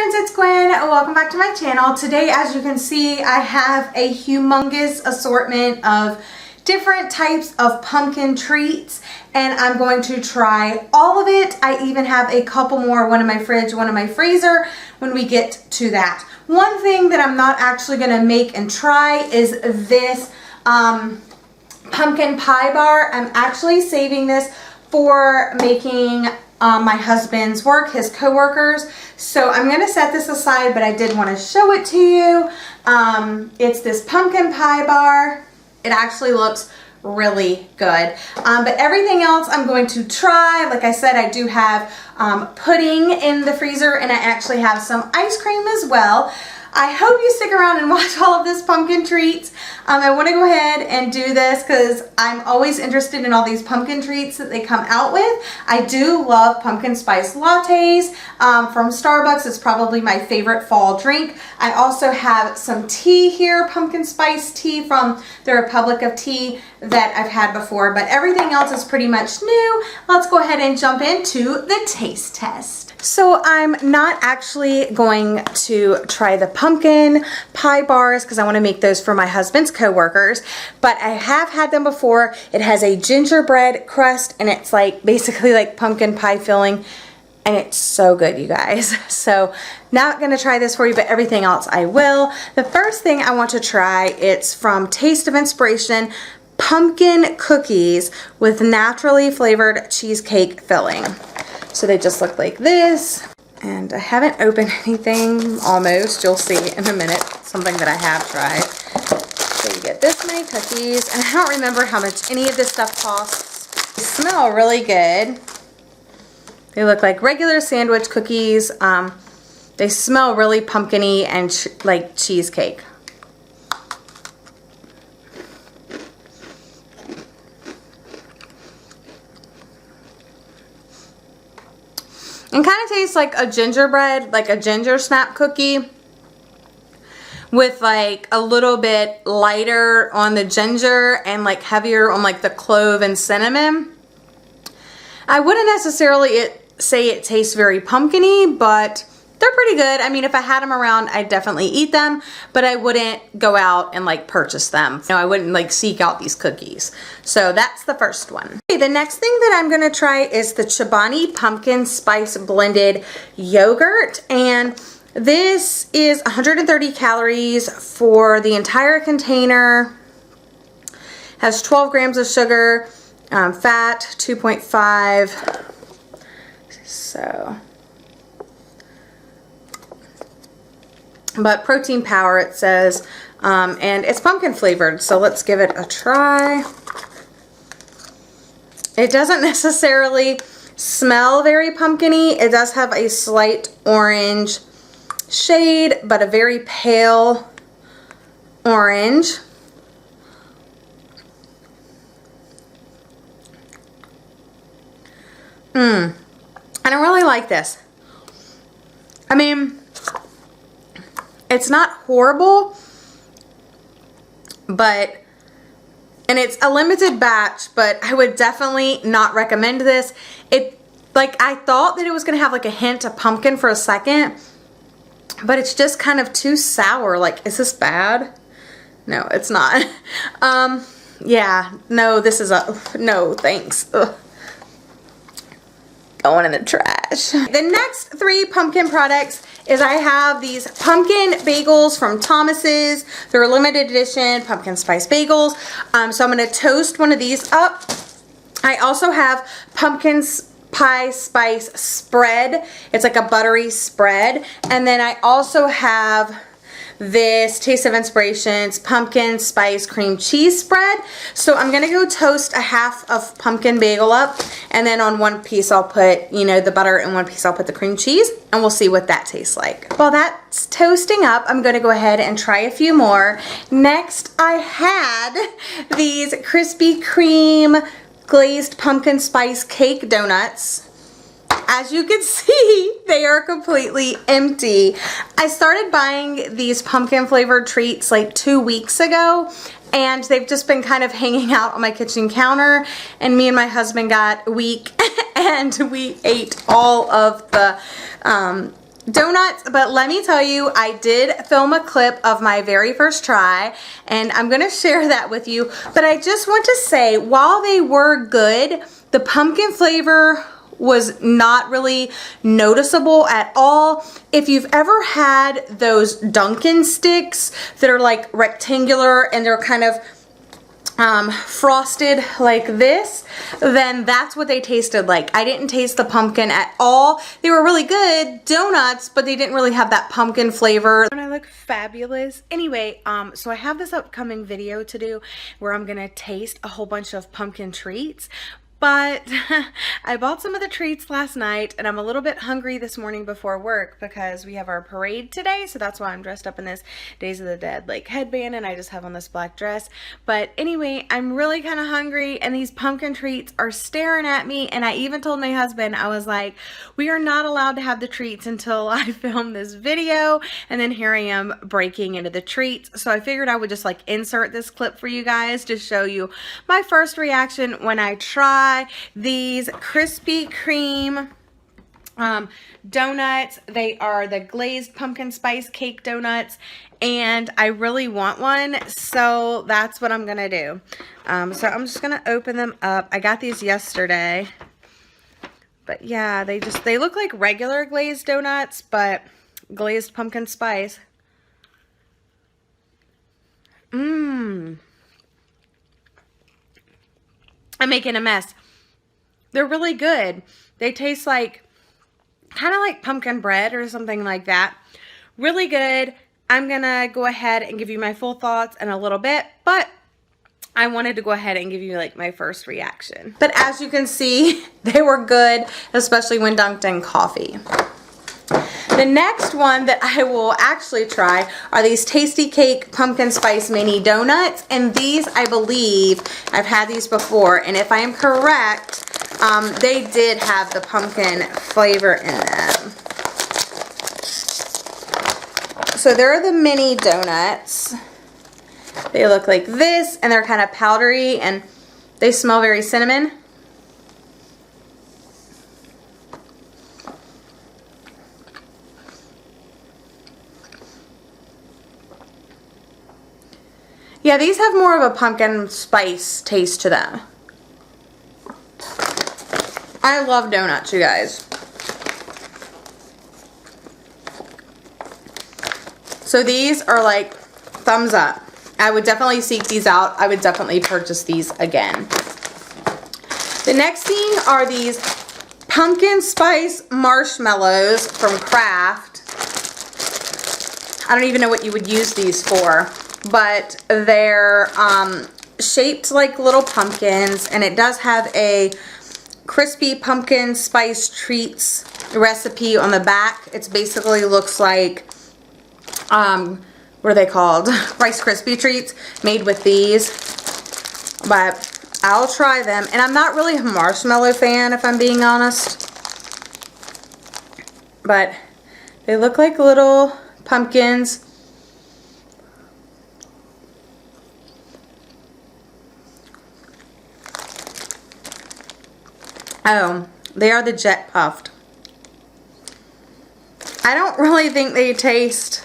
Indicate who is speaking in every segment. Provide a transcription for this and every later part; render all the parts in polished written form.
Speaker 1: friends, it's Gwen. Welcome back to my channel. Today, as you can see, I have a humongous assortment of different types of pumpkin treats, and I'm going to try all of it. I even have a couple more, one in my fridge, one in my freezer, when we get to that. One thing that I'm not actually going to make and try is this pumpkin pie bar. I'm actually saving this for making my husband's work, his co-workers. So I'm going to set this aside, but I did want to show it to you. It's this pumpkin pie bar. It actually looks really good. But everything else I'm going to try. Like I said, I do have pudding in the freezer, and I actually have some ice cream as well. I hope you stick around and watch all of this pumpkin treats. I want to go ahead and do this because I'm always interested in all these pumpkin treats that they come out with. I do love pumpkin spice lattes from Starbucks. It's probably my favorite fall drink. I also have some tea here, pumpkin spice tea from the Republic of Tea that I've had before, but everything else is pretty much new. Let's go ahead and jump into the taste test. So I'm not actually going to try the pumpkin pie bars because I want to make those for my husband's co-workers, but I have had them before. It has a gingerbread crust, and it's like basically like pumpkin pie filling, and it's so good, you guys. So not going to try this for you, but everything else I will. The first thing I want to try, it's from Taste of Inspiration, pumpkin cookies with naturally flavored cheesecake filling. So they just look like this, and I haven't opened anything almost. You'll see in a minute something that I have tried. So you get this many cookies, and I don't remember how much any of this stuff costs. They smell really good. They look like regular sandwich cookies. They smell really pumpkin-y and like cheesecake. And kind of tastes like a gingerbread, like a ginger snap cookie with like a little bit lighter on the ginger and like heavier on like the clove and cinnamon. I wouldn't necessarily say it tastes very pumpkin-y, but they're pretty good. I mean, if I had them around, I'd definitely eat them, but I wouldn't go out and like purchase them. You know, I wouldn't like seek out these cookies. So that's the first one. Okay, the next thing that I'm gonna try is the Chobani Pumpkin Spice Blended Yogurt. And this is 130 calories for the entire container. Has 12 grams of sugar, fat 2.5. So, but protein power it says, and it's pumpkin flavored, so let's give it a try. It doesn't necessarily smell very pumpkin-y. It does have a slight orange shade, but a very pale orange. I don't really like this. I mean, it's not horrible, but, and it's a limited batch, but I would definitely not recommend this. It, like, I thought that it was going to have like a hint of pumpkin for a second, but it's just kind of too sour. Like, is this bad? No, it's not. Yeah, no, this is a, no, thanks. Ugh. Going in the trash. The next three pumpkin products is I have these pumpkin bagels from Thomas's. They're limited edition pumpkin spice bagels. So I'm going to toast one of these up. I also have pumpkin pie spice spread. It's like a buttery spread. And then I also have this Taste of Inspiration's pumpkin spice cream cheese spread. So I'm gonna go toast a half of pumpkin bagel up, and then on one piece I'll put, you know, the butter, and one piece I'll put the cream cheese, and we'll see what that tastes like. While that's toasting up, I'm gonna go ahead and try a few more. Next, I had these Krispy Kreme glazed pumpkin spice cake donuts. As you can see, they are completely empty. I started buying these pumpkin flavored treats like 2 weeks ago, and they've just been kind of hanging out on my kitchen counter, and me and my husband got weak and we ate all of the donuts, but let me tell you, I did film a clip of my very first try, and I'm gonna share that with you. But I just want to say, while they were good, the pumpkin flavor was not really noticeable at all. If you've ever had those Dunkin' sticks that are like rectangular and they're kind of frosted like this, then that's what they tasted like. I didn't taste the pumpkin at all. They were really good donuts, but they didn't really have that pumpkin flavor. And I look fabulous. Anyway, so I have this upcoming video to do where I'm gonna taste a whole bunch of pumpkin treats. But I bought some of the treats last night, and I'm a little bit hungry this morning before work because we have our parade today, so that's why I'm dressed up in this Days of the Dead like headband, and I just have on this black dress. But anyway, I'm really kind of hungry, and these pumpkin treats are staring at me, and I even told my husband, I was like, we are not allowed to have the treats until I film this video, and then here I am breaking into the treats. So I figured I would just like insert this clip for you guys to show you my first reaction when I try these Krispy Kreme donuts. They are the glazed pumpkin spice cake donuts, and I really want one, so that's what I'm gonna do. So I'm just gonna open them up. I got these yesterday, but yeah, they look like regular glazed donuts, but glazed pumpkin spice. I'm making a mess. They're really good. They taste like, kind of like pumpkin bread or something like that. Really good. I'm gonna go ahead and give you my full thoughts in a little bit, but I wanted to go ahead and give you like my first reaction. But as you can see, they were good, especially when dunked in coffee. The next one that I will actually try are these Tasty Cake Pumpkin Spice Mini Donuts. And these, I believe, I've had these before. And if I am correct, they did have the pumpkin flavor in them. So they're the mini donuts. They look like this, and they're kind of powdery, and they smell very cinnamon. Yeah, these have more of a pumpkin spice taste to them. I love donuts, you guys. So these are like thumbs up. I would definitely seek these out. I would definitely purchase these again. The next thing are these pumpkin spice marshmallows from Kraft. I don't even know what you would use these for, but they're shaped like little pumpkins, and it does have a crispy pumpkin spice treats recipe on the back. It basically looks like, what are they called? Rice Krispie treats made with these. But I'll try them. And I'm not really a marshmallow fan, if I'm being honest. But they look like little pumpkins. Oh, they are the Jet Puffed. I don't really think they taste,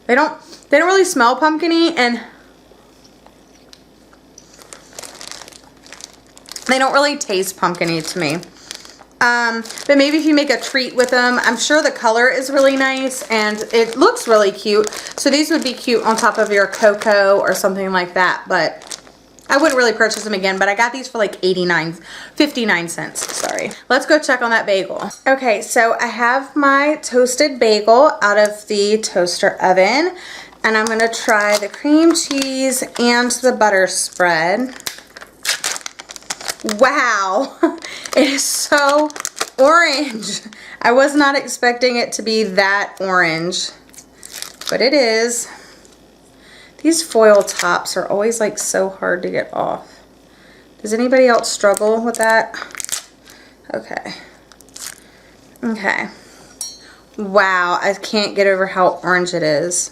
Speaker 1: they don't really smell pumpkin-y, and they don't really taste pumpkin-y to me. But maybe if you make a treat with them, I'm sure the color is really nice and it looks really cute. So these would be cute on top of your cocoa or something like that, but I wouldn't really purchase them again, but I got these for like 59 cents, sorry. Let's go check on that bagel. Okay, so I have my toasted bagel out of the toaster oven, and I'm gonna try the cream cheese and the butter spread. Wow, it is so orange. I was not expecting it to be that orange, but it is. These foil tops are always like so hard to get off. Does anybody else struggle with that? Okay. Okay. Wow, I can't get over how orange it is.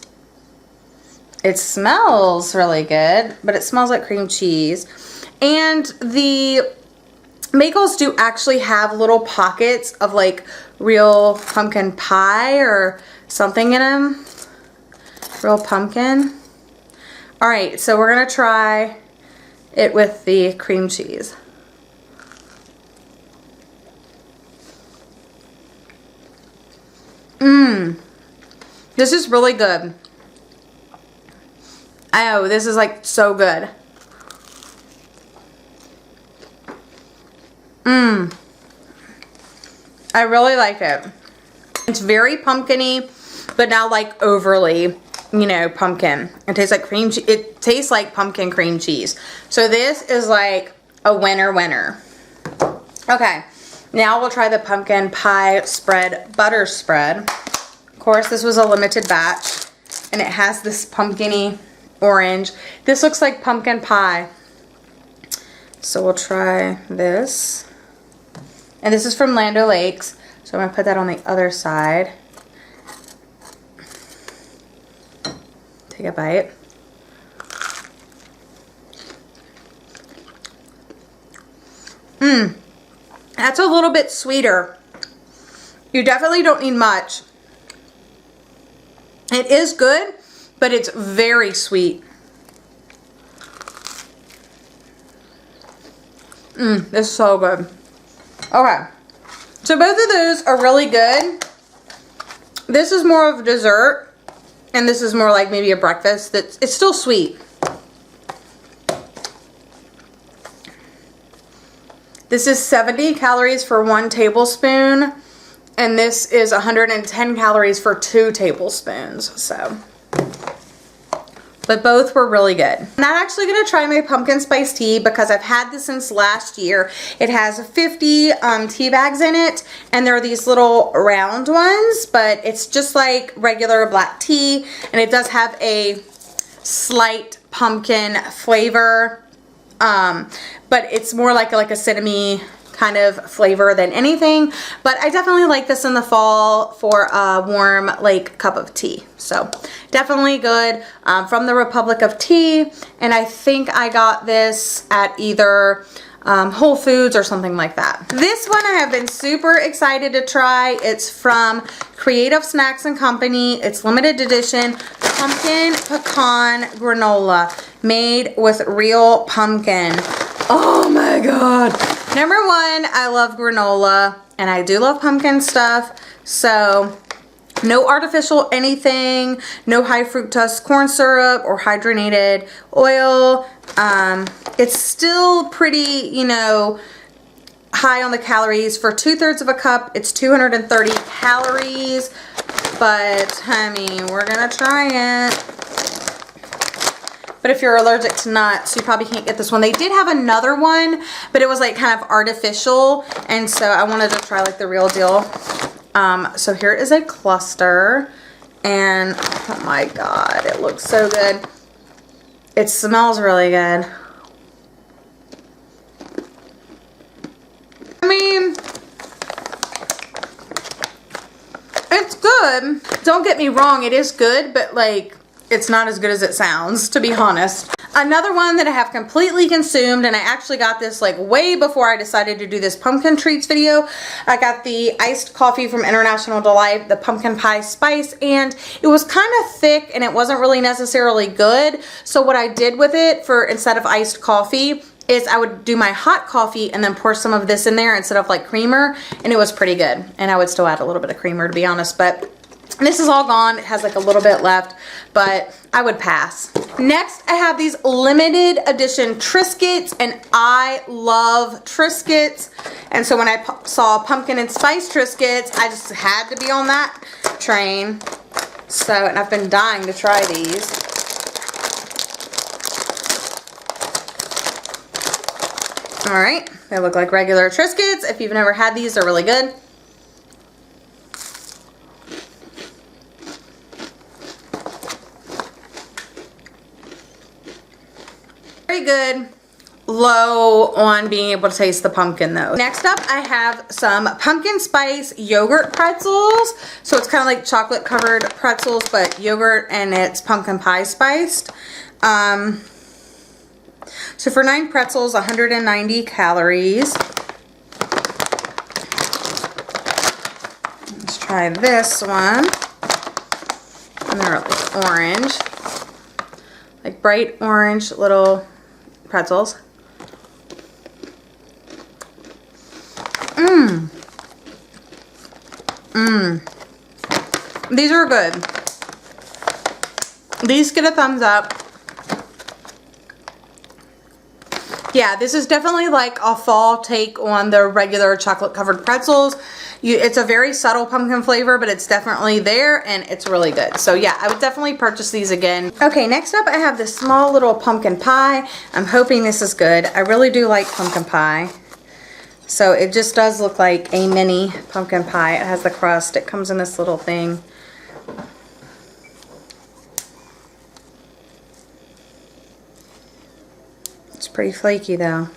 Speaker 1: It smells really good, but it smells like cream cheese. And the Makels do actually have little pockets of like real pumpkin pie or something in them. Real pumpkin. All right, so we're gonna try it with the cream cheese. This is really good. Oh, this is like so good. I really like it. It's very pumpkin-y, but not like overly, you know, pumpkin. It tastes like cream cheese. It tastes like pumpkin cream cheese. So this is like a winner. Okay, now we'll try the pumpkin pie spread butter spread. Of course, this was a limited batch, and it has this pumpkin-y orange. This looks like pumpkin pie. So we'll try this. And this is from Land O'Lakes. So I'm gonna put that on the other side. Take a bite. That's a little bit sweeter. You definitely don't need much. It is good, but it's very sweet. This is so good. Okay, so both of those are really good. This is more of a dessert, and this is more like maybe a breakfast. It's still sweet. This is 70 calories for 1 tablespoon, and this is 110 calories for 2 tablespoons. So, but both were really good. I'm not actually going to try my pumpkin spice tea because I've had this since last year. It has 50 tea bags in it, and they're these little round ones, but it's just like regular black tea, and it does have a slight pumpkin flavor, but it's more like a cinnamon kind of flavor than anything. But I definitely like this in the fall for a warm like cup of tea. So definitely good, from the Republic of Tea, and I think I got this at either Whole Foods or something like that. This one I have been super excited to try. It's from Creative Snacks and Company. It's limited edition pumpkin pecan granola made with real pumpkin. Oh my god. Number one, I love granola, and I do love pumpkin stuff. So no artificial anything, no high fructose corn syrup or hydrogenated oil. It's still pretty, you know, high on the calories. For 2/3 of a cup, it's 230 calories. But, I mean, we're gonna try it. But if you're allergic to nuts, you probably can't get this one. They did have another one, but it was like kind of artificial, and so I wanted to try like the real deal. So here is a cluster, and oh my god, it looks so good. It smells really good. I mean, it's good. Don't get me wrong, it is good, but like, it's not as good as it sounds, to be honest. Another one that I have completely consumed, and I actually got this like way before I decided to do this pumpkin treats video. I got the iced coffee from International Delight, the pumpkin pie spice, and it was kind of thick and it wasn't really necessarily good. So what I did with it, for instead of iced coffee, is I would do my hot coffee and then pour some of this in there instead of like creamer, and it was pretty good. And I would still add a little bit of creamer, to be honest, but this is all gone. It has like a little bit left, but I would pass. Next, I have these limited edition Triscuits, and I love Triscuits. And so when I saw pumpkin and spice Triscuits, I just had to be on that train. So, and I've been dying to try these. All right, they look like regular Triscuits. If you've never had these, they're really good. Very good. Low on being able to taste the pumpkin though. Next up, I have some pumpkin spice yogurt pretzels. So it's kind of like chocolate covered pretzels, but yogurt, and it's pumpkin pie spiced. So for 9 pretzels, 190 calories. try this one. And they're like orange. Like bright orange little pretzels. Mmm. Mmm. These are good. These get a thumbs up. Yeah, this is definitely like a fall take on the regular chocolate covered pretzels. It's a very subtle pumpkin flavor, but it's definitely there and it's really good. So yeah, I would definitely purchase these again. Okay, next up I have this small little pumpkin pie. I'm hoping this is good. I really do like pumpkin pie. So it just does look like a mini pumpkin pie. It has the crust. It comes in this little thing. It's pretty flaky though.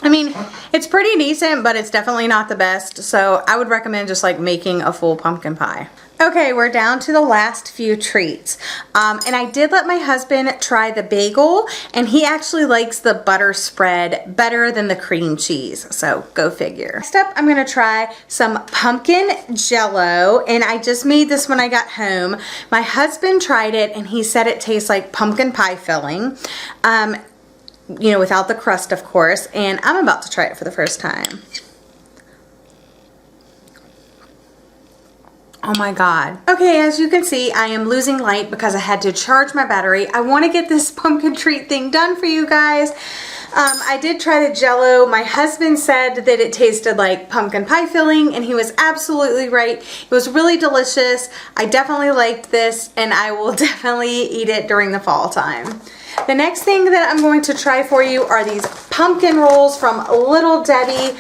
Speaker 1: I mean, it's pretty decent, but it's definitely not the best. So I would recommend just like making a full pumpkin pie. Okay, we're down to the last few treats. And I did let my husband try the bagel, and he actually likes the butter spread better than the cream cheese. So go figure. Next up, I'm gonna try some pumpkin jello, and I just made this when I got home. My husband tried it and he said it tastes like pumpkin pie filling. You know, without the crust, of course, and I'm about to try it for the first time. Oh my God. Okay, as you can see, I am losing light because I had to charge my battery. I want to get this pumpkin treat thing done for you guys. I did try the Jell-O. My husband said that it tasted like pumpkin pie filling, and he was absolutely right. It was really delicious. I definitely liked this, and I will definitely eat it during the fall time. The next thing that I'm going to try for you are these pumpkin rolls from Little Debbie.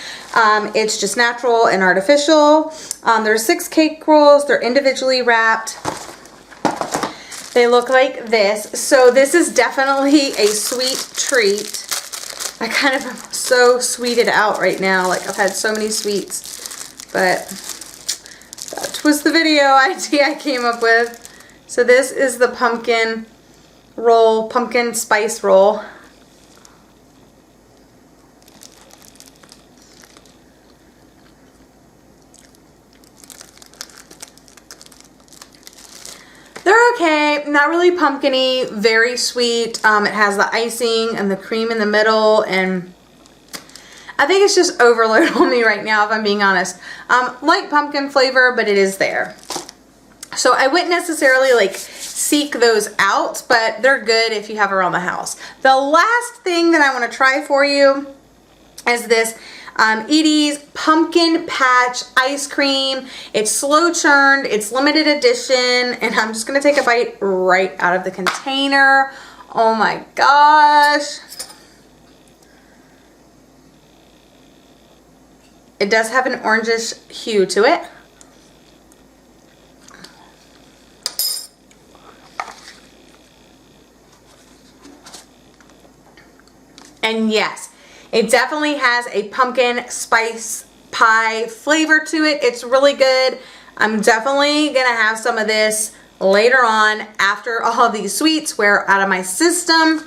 Speaker 1: It's just natural and artificial. There's 6 cake rolls. They're individually wrapped. They look like this. So this is definitely a sweet treat. I kind of am so sweeted out right now. Like, I've had so many sweets. But that was the video idea I came up with. So this is the pumpkin roll, pumpkin spice roll. They're okay, not really pumpkin-y, very sweet. It has the icing and the cream in the middle, and I think it's just overload on me right now, if I'm being honest. Light pumpkin flavor, but it is there. So I wouldn't necessarily like seek those out, but they're good if you have around the house. The last thing that I want to try for you is this Edy's Pumpkin Patch Ice Cream. It's slow churned, it's limited edition, and I'm just going to take a bite right out of the container. Oh my gosh. It does have an orangish hue to it. And yes, it definitely has a pumpkin spice pie flavor to it. It's really good. I'm definitely going to have some of this later on after all of these sweets wear out of my system.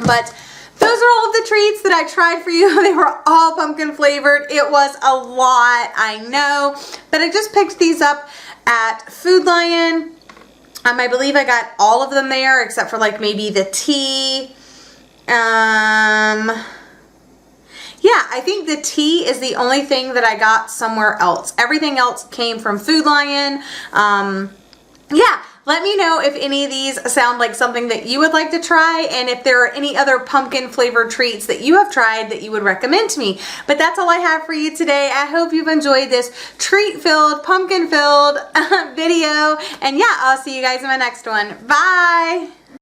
Speaker 1: But those are all of the treats that I tried for you. They were all pumpkin flavored. It was a lot, I know. But I just picked these up at Food Lion. I believe I got all of them there except for like maybe the tea. Yeah, I think the tea is the only thing that I got somewhere else. Everything else came from Food Lion. Yeah, let me know if any of these sound like something that you would like to try, and if there are any other pumpkin flavored treats that you have tried that you would recommend to me. But that's all I have for you today. I hope you've enjoyed this treat-filled, pumpkin-filled video. And yeah, I'll see you guys in my next one. Bye!